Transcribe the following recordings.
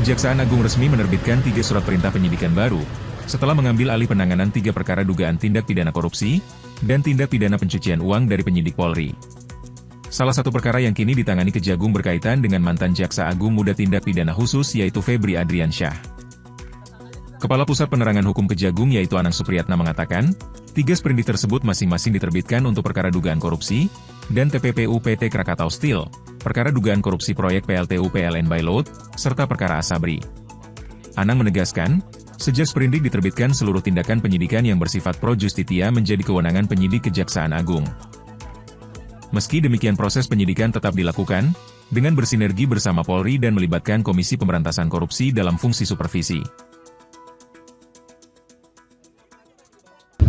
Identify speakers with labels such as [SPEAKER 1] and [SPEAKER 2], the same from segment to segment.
[SPEAKER 1] Kejaksaan Agung resmi menerbitkan 3 surat perintah penyidikan baru, setelah mengambil alih penanganan 3 perkara dugaan tindak pidana korupsi, dan tindak pidana pencucian uang dari penyidik Polri. Salah satu perkara yang kini ditangani Kejagung berkaitan dengan mantan Jaksa Agung Muda Tindak Pidana Khusus yaitu Febri Adriansyah. Kepala Pusat Penerangan Hukum Kejagung yaitu Anang Supriyatna mengatakan, 3 sprindik tersebut masing-masing diterbitkan untuk perkara dugaan korupsi, dan TPPU PT Krakatau Steel, perkara dugaan korupsi proyek PLTU PLN by Load, serta perkara Asabri. Anang menegaskan, sejak sprindik diterbitkan seluruh tindakan penyidikan yang bersifat pro justitia menjadi kewenangan penyidik Kejaksaan Agung. Meski demikian proses penyidikan tetap dilakukan, dengan bersinergi bersama Polri dan melibatkan Komisi Pemberantasan Korupsi dalam fungsi supervisi.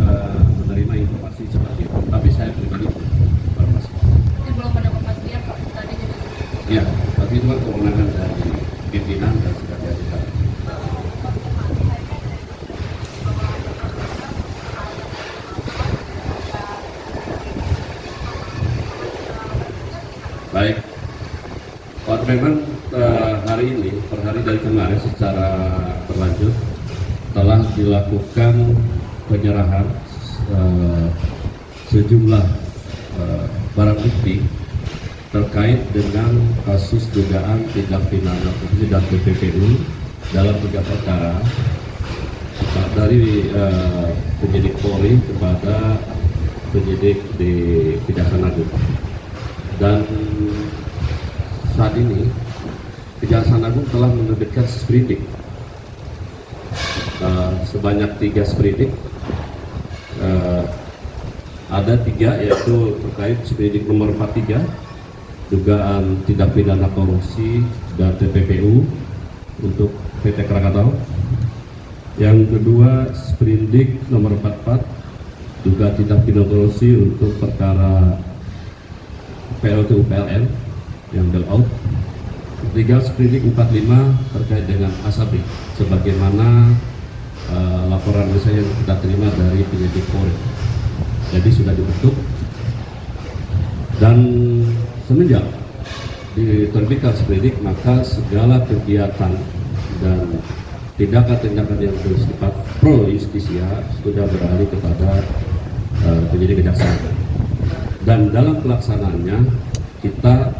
[SPEAKER 2] Menerima informasi seperti itu, tapi saya pribadi informasi.
[SPEAKER 3] Belum ada kepastian Pak tadi.
[SPEAKER 2] Ya, tapi itu kan kewenangan dari pimpinan dan sudah diajukan. Baik, Pak memang hari ini, per hari dari kemarin secara berlanjut telah dilakukan penyerahan sejumlah barang bukti terkait dengan kasus dugaan tindak pidana korupsi dan TPPU dalam 3 perkara dari penyidik Polri kepada penyidik di Kejaksaan Agung. Dan saat ini Kejaksaan Agung telah menerbitkan sprindik sebanyak 3 sprindik. Ada 3 yaitu terkait sprindik nomor 43 dugaan tindak pidana korupsi dan TPPU untuk PT Krakatau. Yang kedua sprindik nomor 44 dugaan tindak pidana korupsi untuk perkara PLTU PLN yang bailout. Ketiga sprindik 45 terkait dengan Asabri sebagaimana laporan saya yang kita terima dari penyidik Polri. Jadi sudah dibentuk dan semenjak diterbitkan sprindik maka segala kegiatan dan tindakan-tindakan yang bersifat pro justisia sudah beralih kepada penyidik kejaksaan. Dan dalam pelaksanaannya kita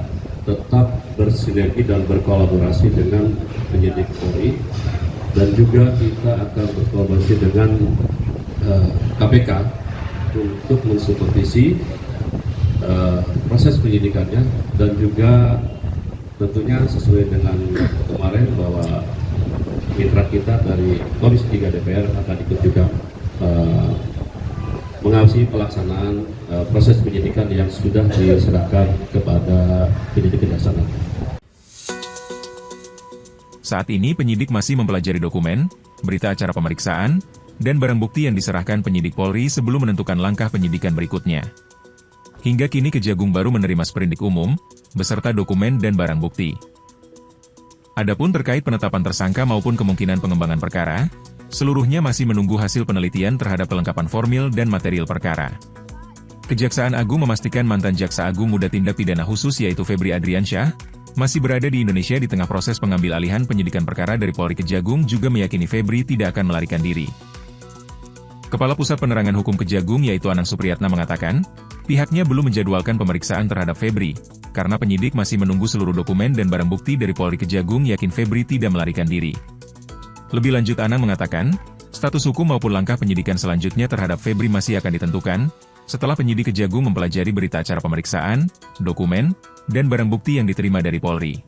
[SPEAKER 2] tetap bersinergi dan berkolaborasi dengan penyidik Polri dan juga kita akan berkolaborasi dengan KPK untuk mensupervisi proses penyidikannya dan juga tentunya sesuai dengan kemarin bahwa mitra kita dari Komisi 3 DPR akan ikut juga mengawasi pelaksanaan proses penyidikan yang sudah diserahkan kepada penyidik Kejaksaan.
[SPEAKER 1] Saat ini penyidik masih mempelajari dokumen, berita acara pemeriksaan, dan barang bukti yang diserahkan penyidik Polri sebelum menentukan langkah penyidikan berikutnya. Hingga kini Kejagung baru menerima sprindik umum, beserta dokumen dan barang bukti. Adapun terkait penetapan tersangka maupun kemungkinan pengembangan perkara, seluruhnya masih menunggu hasil penelitian terhadap kelengkapan formil dan material perkara. Kejaksaan Agung memastikan mantan Jaksa Agung Muda Tindak Pidana Khusus yaitu Febri Adriansyah, masih berada di Indonesia di tengah proses pengambil alihan penyidikan perkara dari Polri. Kejagung juga meyakini Febri tidak akan melarikan diri. Kepala Pusat Penerangan Hukum Kejagung yaitu Anang Supriyatna mengatakan, pihaknya belum menjadwalkan pemeriksaan terhadap Febri, karena penyidik masih menunggu seluruh dokumen dan barang bukti dari Polri. Kejagung yakin Febri tidak melarikan diri. Lebih lanjut Anang mengatakan, status hukum maupun langkah penyidikan selanjutnya terhadap Febri masih akan ditentukan, setelah penyidik Kejagung mempelajari berita acara pemeriksaan, dokumen, dan barang bukti yang diterima dari Polri.